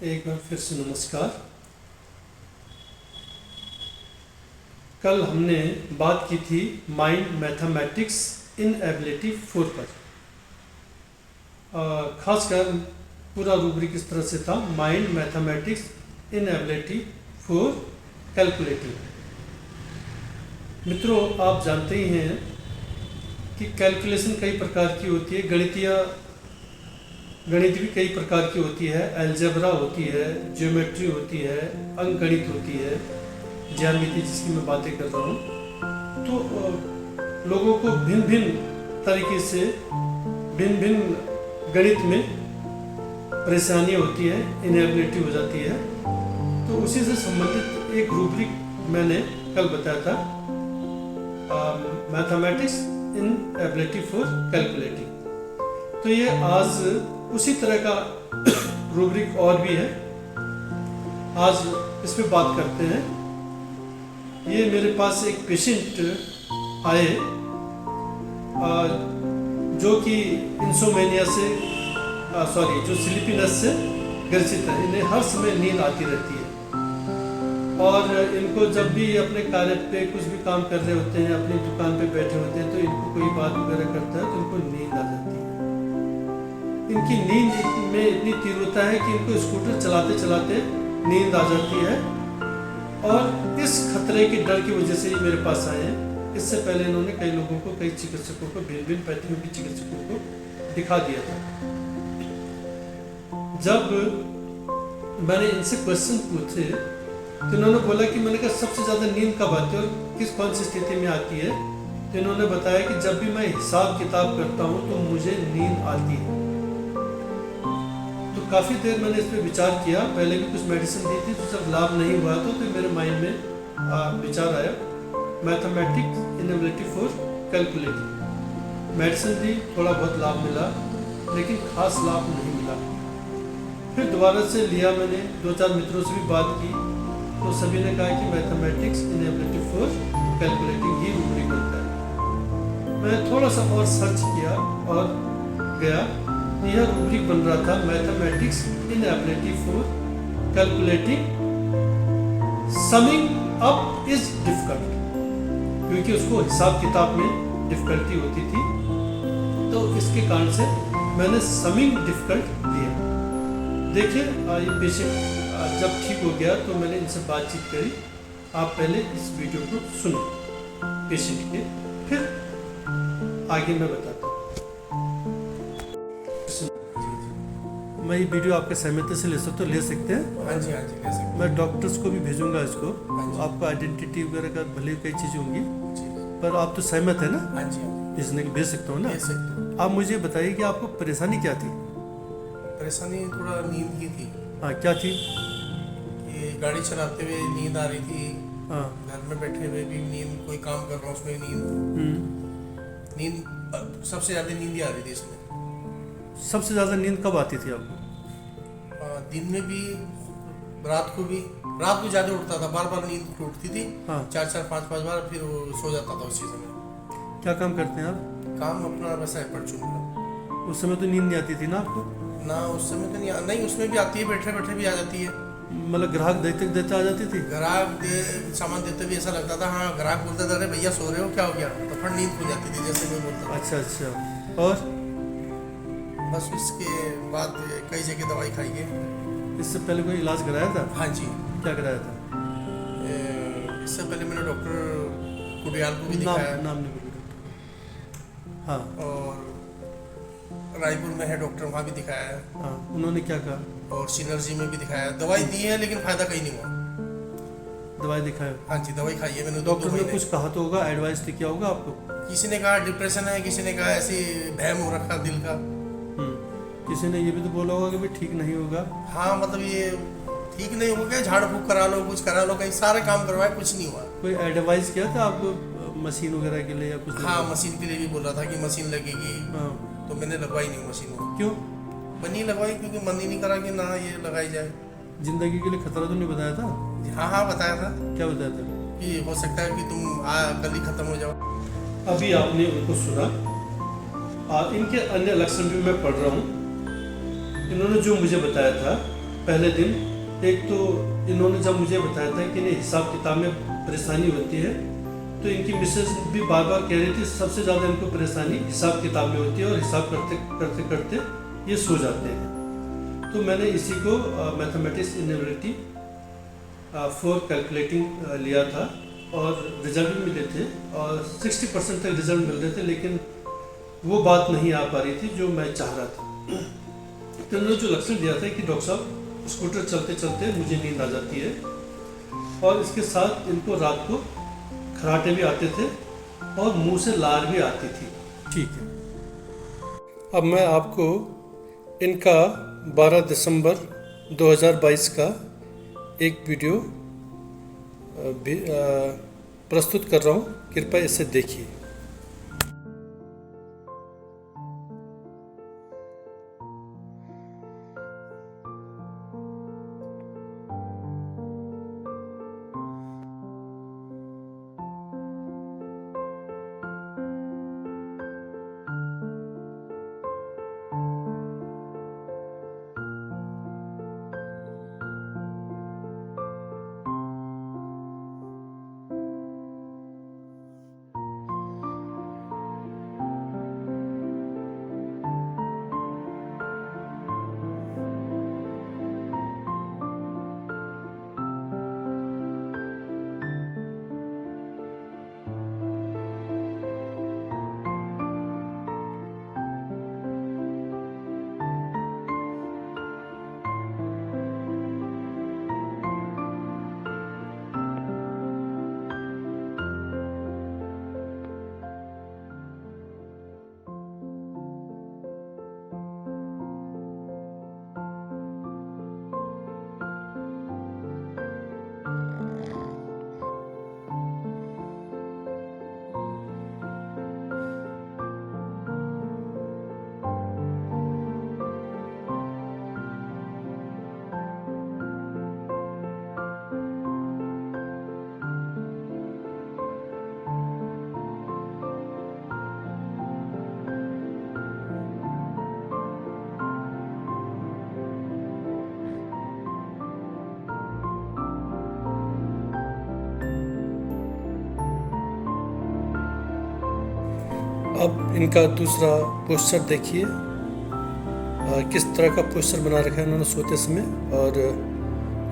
एक बार फिर से नमस्कार। कल हमने बात की थी माइंड मैथमेटिक्स इन एबिलिटी 4 पर। खासकर पूरा रूब्रिक इस तरह से था, mind mathematics in ability 4 calculating. मित्रों, आप जानते ही हैं कि कैलकुलेशन कई प्रकार की होती है। गणित भी कई प्रकार की होती है। अलजेब्रा होती है, ज्योमेट्री होती है, अंकगणित होती है, ज्यामिति जिसकी मैं बातें कर रहा हूँ। तो लोगों को भिन्न भिन्न तरीके से भिन्न भिन्न गणित में परेशानियाँ होती है, इनएबिलिटी हो जाती है। तो उसी से संबंधित एक रूब्रिक मैंने कल बताया था, mathematics in ability for calculating. तो ये आज उसी तरह का रूब्रिक और भी है, आज इस पे बात करते हैं। ये मेरे पास एक पेशेंट आए जो कि इंसोमेनिया से जो स्लीपीनेस से ग्रसित है। इन्हें हर समय नींद आती रहती है और इनको जब भी अपने कार्य पे कुछ भी काम कर रहे होते हैं, अपनी दुकान पे बैठे होते हैं, तो इनको कोई बात वगैरह करता है तो इनको नींद आ जाती है। इनकी नींद में इतनी तीव्रता है कि इनको स्कूटर चलाते चलाते नींद आ जाती है और इस खतरे के डर की वजह से ही मेरे पास आए हैं। इससे पहले इन्होंने कई लोगों को, कई चिकित्सकों को, भिन्न भिन्न पैथोलॉजी चिकित्सकों को दिखा दिया था। जब मैंने इनसे क्वेश्चन पूछे तो इन्होंने बोला कि मैंने कहा सबसे ज़्यादा नींद कब आती है और कौन सी स्थिति में आती है। तो इन्होंने बताया कि जब भी मैं हिसाब किताब करता हूँ तो मुझे नींद आती है। तो काफ़ी देर मैंने इस पर विचार किया। पहले भी कुछ मेडिसिन दी थी, तो जब लाभ नहीं हुआ तो मेरे माइंड में विचार आया, mathematics in ability for calculating. Medicine दी, थोड़ा बहुत लाभ मिला, लेकिन खास लाभ नहीं मिला। फिर दोबारा से लिया मैंने, 2-4 मित्रों से भी बात की, तो सभी ने कहा कि mathematics in ability for calculating he rubric होता है। मैं थोड़ा सा और सर्च किया और गया, यह रूब्रिक बन रहा था, mathematics in ability for calculating summing up is difficult, क्योंकि उसको हिसाब किताब में डिफिकल्टी होती थी। तो इसके कारण से मैंने समिंग डिफिकल्ट दिया। देखिए, ये पेशेंट जब ठीक हो गया तो मैंने इनसे बातचीत करी। आप पहले इस वीडियो को सुनो पेशेंट के, फिर आगे मैं बताता हूँ। मैं ये वीडियो आपके सहमति से ले सकते हो, ले सकते हैं? हाँ जी, ले सकते हैं। मैं डॉक्टर्स को भी भेजूंगा इसको। हाँ आपको आइडेंटिटी वगैरह का भले कई चीज़ें होंगी, पर आप तो सहमत है ना? हाँ जी, इसने भेज सकता हूँ ना? ले सकते हो। आप मुझे बताइए कि आपको परेशानी क्या थी? परेशानी थोड़ा नींद की थी। हाँ, क्या थी? कि गाड़ी चलाते हुए नींद आ रही थी। हाँ। घर में बैठे हुए भी नींद, कोई काम कर रहा हूँ उसमें नींद सबसे ज़्यादा नींद ही आ रही थी इसमें। सबसे ज़्यादा नींद कब आती थी आपको? दिन में भी, रात को ज़्यादा उठता था, बार बार नींद टूटती थी। हाँ। 4-4, 5-5 बार, फिर वो सो जाता था उसी समय। क्या काम करते हैं आप? काम अपना वैसा है, परचून का। उस समय तो नींद नहीं आती थी ना आपको? ना, उस समय तो नहीं, उसमें भी आती है, बैठे बैठे भी आ जाती है। मतलब ग्राहक देते आ जाती थी? ग्राहक सामान देते भी ऐसा लगता था, हाँ, ग्राहक बोलते था, अरे भैया सो रहे हो, क्या हो गया? तो फिर नींद खुल जाती थी, जैसे मैं बोलता। अच्छा। और बस इसके बाद कई जगह दवाई खाई है। इससे पहले कोई इलाज कराया था? हाँ जी। क्या कराया था? इससे पहले मैंने डॉक्टर कुडियाल को भी दिखाया। नाम नहीं बोलो। हाँ। और रायपुर में है डॉक्टर, वहाँ भी दिखाया है। हाँ, उन्होंने क्या कहा? और सिनर्जी में भी दिखाया, दवाई दी है, लेकिन फायदा कहीं नहीं हुआ। दवाई दिखाया? हाँ जी, दवाई खाई है मैंने। डॉक्टर ने कुछ कहा तो होगा, एडवाइस तो किया होगा आपको? किसी ने कहा डिप्रेशन है, किसी ने कहा ऐसी भयम हो रखा दिल का। किसी ने ये भी तो बोला होगा कि भाई ठीक नहीं होगा। हाँ, मतलब ये ठीक नहीं हो गया, झाड़ फूक करा लो, कुछ करा लो, कहीं सारे काम करवाए, कुछ नहीं हुआ। कोई एडवाइस किया था आपको मशीन वगैरह के लिए या कुछ? हाँ, मशीन के लिए भी बोला था कि मशीन लगेगी। हाँ। तो मैंने लगवाई नहीं मशीन। क्यों? मैं नहीं लगवाई क्योंकि मन ही नहीं करा कि ना ये लगाई जाए। जिंदगी के लिए खतरा तो नहीं बताया था? हाँ, बताया था। क्या बताया था? कि हो सकता है कि तुम कल ही खत्म हो जाओ। अभी आपने उनको सुना, इनके अन्य लक्षण भी मैं पढ़ रहा हूँ। इन्होंने जो मुझे बताया था, पहले दिन एक तो इन्होंने जब मुझे बताया था कि इन्हें हिसाब किताब में परेशानी होती है, तो इनकी मिसेस भी बार बार कह रही थी सबसे ज़्यादा इनको परेशानी हिसाब किताब में होती है और हिसाब करते करते करते ये सो जाते हैं। तो मैंने इसी को मैथमेटिक्स इनएबिलिटी फॉर कैलकुलेटिंग लिया था और रिजल्ट भी मिले थे और 60% तक रिजल्ट मिल रहे थे, लेकिन वो बात नहीं आ पा रही थी जो मैं चाह रहा था। तो उन्होंने जो लक्षण दिया था कि डॉक्टर साहब स्कूटर चलते चलते मुझे नींद आ जाती है और इसके साथ इनको रात को खराटे भी आते थे और मुंह से लार भी आती थी। ठीक है, अब मैं आपको इनका 12 दिसंबर 2022 का एक वीडियो प्रस्तुत कर रहा हूँ, कृपया इसे देखिए। अब इनका दूसरा पोस्चर देखिए, किस तरह का पोस्चर बना रखा है इन्होंने सोते समय और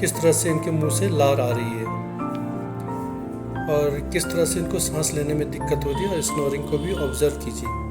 किस तरह से इनके मुंह से लार आ रही है और किस तरह से इनको सांस लेने में दिक्कत होती है, और स्नोरिंग को भी ऑब्जर्व कीजिए।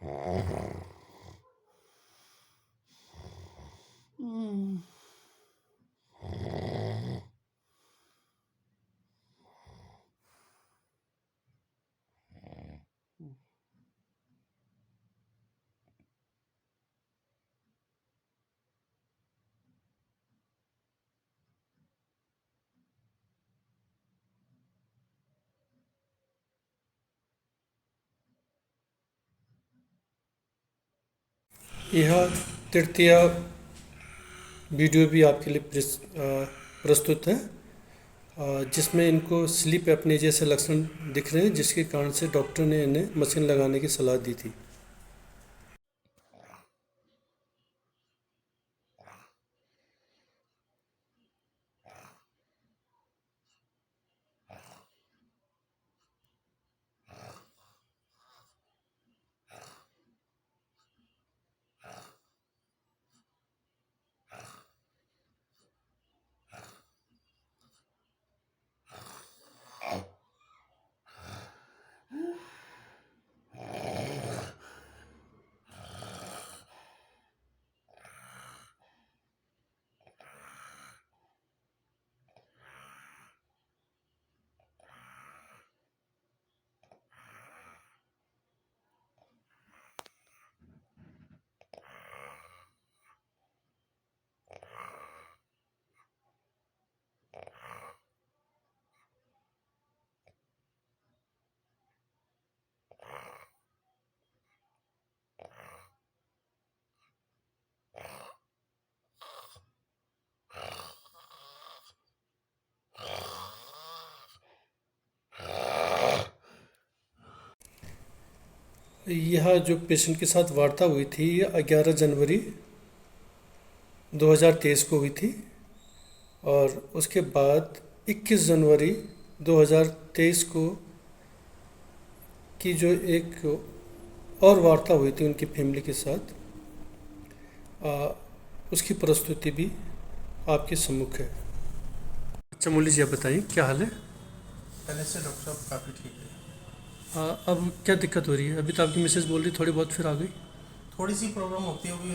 यह तृतीय वीडियो भी आपके लिए प्रस्तुत है, जिसमें इनको स्लीप एपनी जैसे लक्षण दिख रहे हैं, जिसके कारण से डॉक्टर ने इन्हें मशीन लगाने की सलाह दी थी। यह जो पेशेंट के साथ वार्ता हुई थी, यह 11 जनवरी 2023 को हुई थी, और उसके बाद 21 जनवरी 2023 को की जो एक और वार्ता हुई थी उनकी फैमिली के साथ, उसकी प्रस्तुति भी आपके सम्मुख है। अच्छा मुरली जी, आप बताइए क्या हाल है? पहले से डॉक्टर साहब काफ़ी ठीक है। अब क्या दिक्कत हो रही है? अभी तो आपकी मिसेज बोल रही थोड़ी बहुत, फिर आ गई। थोड़ी सी प्रॉब्लम होती है अभी,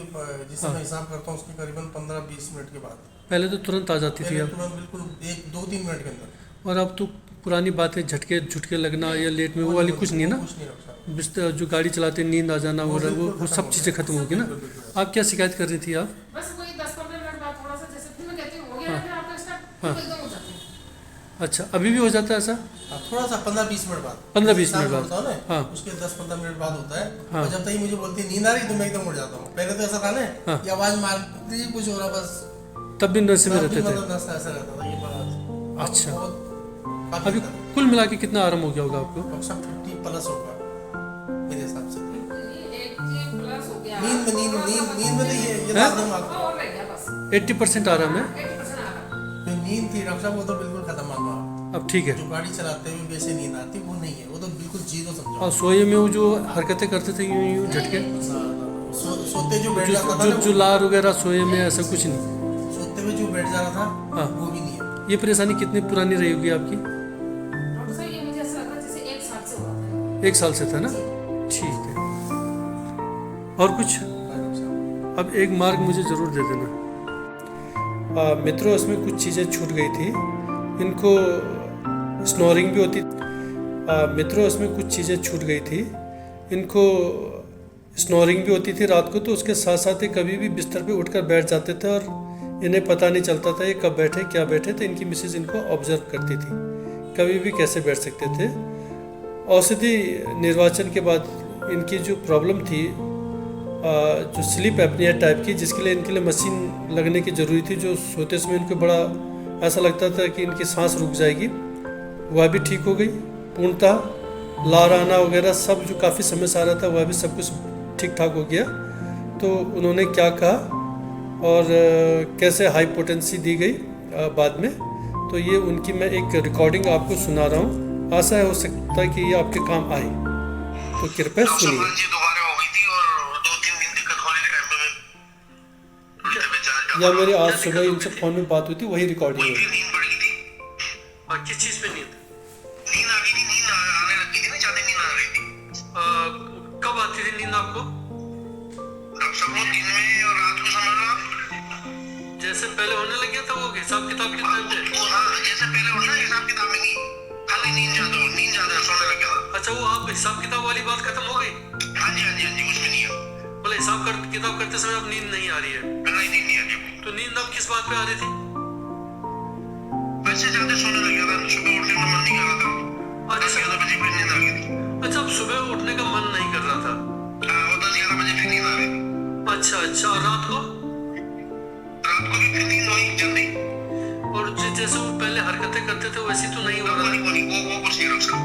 जिससे मैं हिसाब करता हूँ उसके करीबन 15-20 मिनट के बाद। पहले तो तुरंत आ जाती थी, पहले अब तुरंत बिल्कुल 1-2-3 मिनट के अंदर। और अब तो पुरानी बातें, झटके झुटके लगना या लेट में, वो वाली कुछ नहीं है ना? कुछ नहीं डॉक्टर साहब। बिस्तर जो गाड़ी चलाते नींद आ जाना, वो सब चीज़ें खत्म होगी ना? आप क्या शिकायत कर रही थी आप? बस वही 10-15 मिनट बाद थोड़ा सा, जैसे फिर मैं कहती हूँ हो गया, फिर आपका स्टार्ट हाँ। एकदम हो जाता है। अच्छा, अभी भी हो जाता है ऐसा? हाँ, थोड़ा सा 15-20 मिनट बाद। 15-20 मिनट बाद। होता है ना, हाँ। उसके 10-15 मिनट बाद होता है। हाँ। और जब तक ही मुझे बोलती है नींद आ रही तो मैं एकदम उठ जाता हूँ। पहले तो ऐसा था ना हाँ। कि आवाज मारती कुछ हो रहा, बस तब भी नशे में रहते थे? मतलब नशा ऐसा रहता था, ये बड़ा। अच्छा। काफी अभी दिक्कत है। कुल मिला के कितना आराम हो गया होगा आपको? डॉक्टर साहब 50 प्लस होगा मेरे हिसाब से। 80+ हो गया। नींद में तो ये हैं? बात नहीं मानता। और रह गया बस 80% आराम है? 80% आ रहा। जो नींद थी डॉक्टर साहब वो तो बिल्कुल खत्म मानना। अब ठीक है। जो गाड़ी चलाते हुए वैसे नींद आती वो नहीं है, वो तो बिल्कुल जीरो समझो। और सोए में वो जो हरकतें करते थे यूं यूं झटके, सोते जो बैठ जाता था जो ना, जो लार वगैरह, सोए में ऐसा कुछ नहीं? सोते हुए जो बैठ जाता था हाँ। वो भी नहीं है। ये परेशानी कितनी पुरानी रही होगी आपकी? डॉक्टर साहब ये मुझे ऐसा लग रहा है जैसे 1 साल से हुआ था। 1 साल से था ना? ठीक है। और कुछ? अब एक मार्क मुझे ज़रूर दे देना। मित्रों, इसमें कुछ चीज़ें छूट गई थी। इनको स्नोरिंग भी होती। मित्रों, इसमें कुछ चीज़ें छूट गई थी। इनको स्नोरिंग भी होती थी रात को, तो उसके साथ साथ ही कभी भी बिस्तर पे उठकर बैठ जाते थे और इन्हें पता नहीं चलता था ये कब बैठे क्या बैठे। तो इनकी मिसेज इनको ऑब्जर्व करती थी, कभी भी कैसे बैठ सकते थे। औषधि निर्वाचन के बाद इनकी जो प्रॉब्लम थी, जो स्लीप एपनिया टाइप की, जिसके लिए इनके लिए मशीन लगने की ज़रूरी थी, जो सोते समय इनको बड़ा ऐसा लगता था कि इनकी सांस रुक जाएगी, वह भी ठीक हो गई पूर्णतः। लार आना वगैरह सब जो काफ़ी समय से आ रहा था, वह भी सब कुछ ठीक ठाक हो गया। तो उन्होंने क्या कहा और कैसे हाई पोटेंसी दी गई बाद में, तो ये उनकी मैं एक रिकॉर्डिंग आपको सुना रहा हूँ। आशा है हो सकता है कि ये आपके काम आए, तो कृपया सुनिए। दोबारा हो गई थी और 2-3 दिन दिक्कत हॉलीडे टाइम में या मेरे आज सुबह इनसे फोन में बात हुई थी, वही रिकॉर्डिंग है। नींद पड़ गई थी। और किस चीज़ पे नींद? नींद आ गई थी, नींद आने लग गई थी ना, ज्यादा नींद आ रही थी। कब आ आती थी नींद आपको? डॉक्टर साहब वो दिन में और रात को समझ लो आप। जैसे पहले होने लग गया था वो हिसाब किताब के टाइम पे? वो हाँ जैसे पहले हो ना हिसाब किताब में नहीं, खाली नींद ज्यादा सोने लग गया था। अच्छा, वो आप हिसाब किताब वाली बात खत्म हो गई? हाँ जी उसमें नहीं है। बोले हिसाब किताब करते समय अब नींद नहीं आ रही है? नहीं नींद नहीं आ रही। तो नींद अब किस बात पे आ रही थी? वैसे ज्यादा सोने लग गया था, सुबह उठने का मन नहीं कर रहा था। अच्छा 11 बजे फिर नींद आ गई थी। अच्छा, अब सुबह उठने का मन नहीं कर रहा था? हाँ वो 10-11 बजे फिर नींद आ रही थी। अच्छा, और रात को? रात को भी फिर नींद हुई जल्दी। और जैसे वो पहले हरकतें करते थे वैसी तो नहीं हो रहा? वो कुछ नहीं रखा।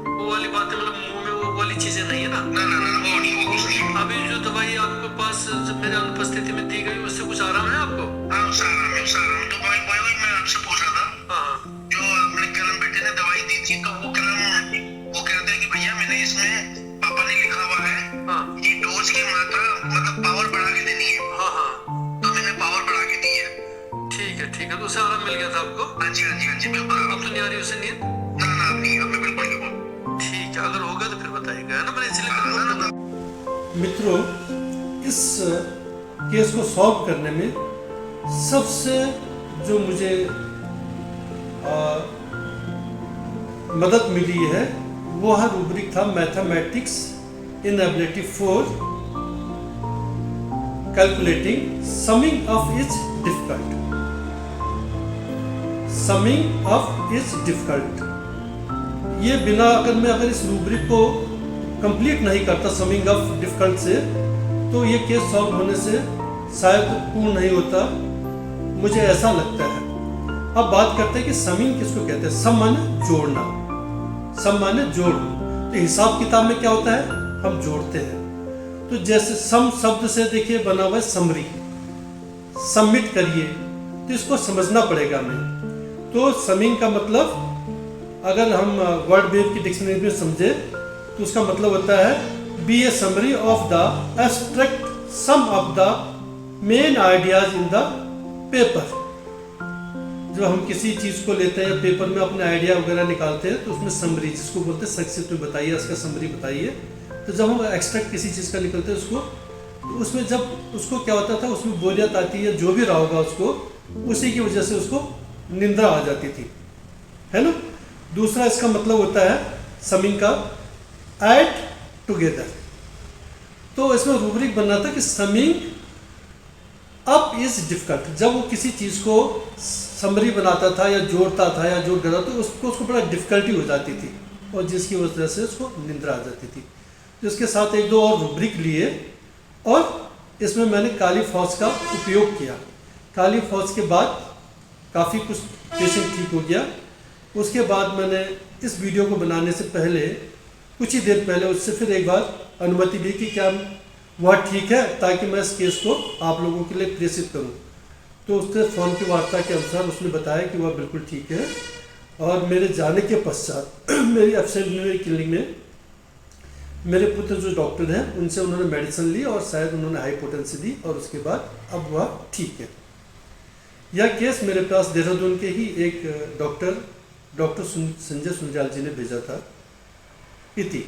वो वाली बातें मतलब मुंह में वो वाली चीजें नहीं है ना? ना वो कुछ नहीं। अभी जो दवाई आपके पास जब मेरे अनुपस्थिति में दी गई उससे कुछ आराम है आपको? हाँ उस आराम तो भाई मैं आपसे पूछ रहा था। हाँ, जो आपने कलम बेटे ने दवाई दी थी, तो वो कलम वो कहते हैं कि भैया मैंने इसमें पापा ने लिखा हुआ है हाँ, कि डोज की मात्रा मतलब पावर बढ़ा के देनी है, हाँ, तो मैंने पावर बढ़ा के दी है। ठीक है, तो उससे आराम मिल गया था आपको? हाँ जी बिल्कुल। अब तो नहीं आ रही उसे नींद? ना अब नहीं, अब मैं बिल्कुल ठीक है, अगर होगा तो फिर बताइएगा, है ना? मैंने इसलिए ना। मित्रों, इस केस को सॉल्व करने में सबसे जो मुझे मदद मिली है वो है रूब्रिक था mathematics inability for calculating summing of is difficult. Summing of is difficult, ये बिना अगर इस रूब्रिक को कंप्लीट नहीं करता समिंग ऑफ डिफिकल्ट से, तो ये केस सॉल्व होने से शायद पूर्ण नहीं होता, मुझे ऐसा लगता है। अब बात करते हैं कि समिंग किसको कहते हैं। सम माने जोड़ना, सम माने जोड़। तो हिसाब किताब में क्या होता है, हम जोड़ते हैं। तो जैसे सम शब्द से देखिए बना हुआ है समरी, सबमिट करिए, तो इसको समझना पड़ेगा हमें। तो समिंग का मतलब अगर हम वर्ड वेव की डिक्शनरी में समझे तो उसका मतलब होता है be a summary of the abstract sum of the main ideas in the paper. जो हम किसी चीज को लेते हैं पेपर में अपने आइडिया वगैरह निकालते हैं, तो उसमें समरी जिसको बोलते हैं संक्षिप्त में बताइए, इसका समरी बताइए। तो जब हम एक्सट्रैक्ट किसी चीज का निकलते हैं उसको, तो उसमें जब उसको क्या होता था, उसमें बोरियत आती है, जो भी रहा होगा उसको, उसी की वजह से उसको निंदा आ जाती थी, है ना। दूसरा इसका मतलब होता है समिंग का ऐड टुगेदर। तो इसमें रूब्रिक बनना था कि समिंग अप इज डिफिकल्ट। जब वो किसी चीज को समरी बनाता था या जोड़ता था या जोड़ देता तो उसको बड़ा डिफिकल्टी हो जाती थी, और जिसकी वजह से उसको निंद्रा आ जाती थी। तो इसके साथ एक दो और रूब्रिक लिए, और इसमें मैंने काली फौज का उपयोग किया। काली फौज के बाद काफ़ी कुछ पेशेंट ठीक हो गया। उसके बाद मैंने इस वीडियो को बनाने से पहले कुछ ही देर पहले उससे फिर एक बार अनुमति ली कि क्या वह ठीक है, ताकि मैं इस केस को आप लोगों के लिए प्रेषित करूं। तो उसने फ़ोन की वार्ता के अनुसार उसने बताया कि वह बिल्कुल ठीक है। और मेरे जाने के पश्चात मेरी एब्सेंट क्लिनिक में मेरे पुत्र जो डॉक्टर हैं उनसे उन्होंने मेडिसिन ली और शायद उन्होंने हाइपोटेंसी दी, और उसके बाद अब वह ठीक है। यह केस मेरे पास देहरादून के ही एक डॉक्टर संजय सुंजाल जी ने भेजा था। इति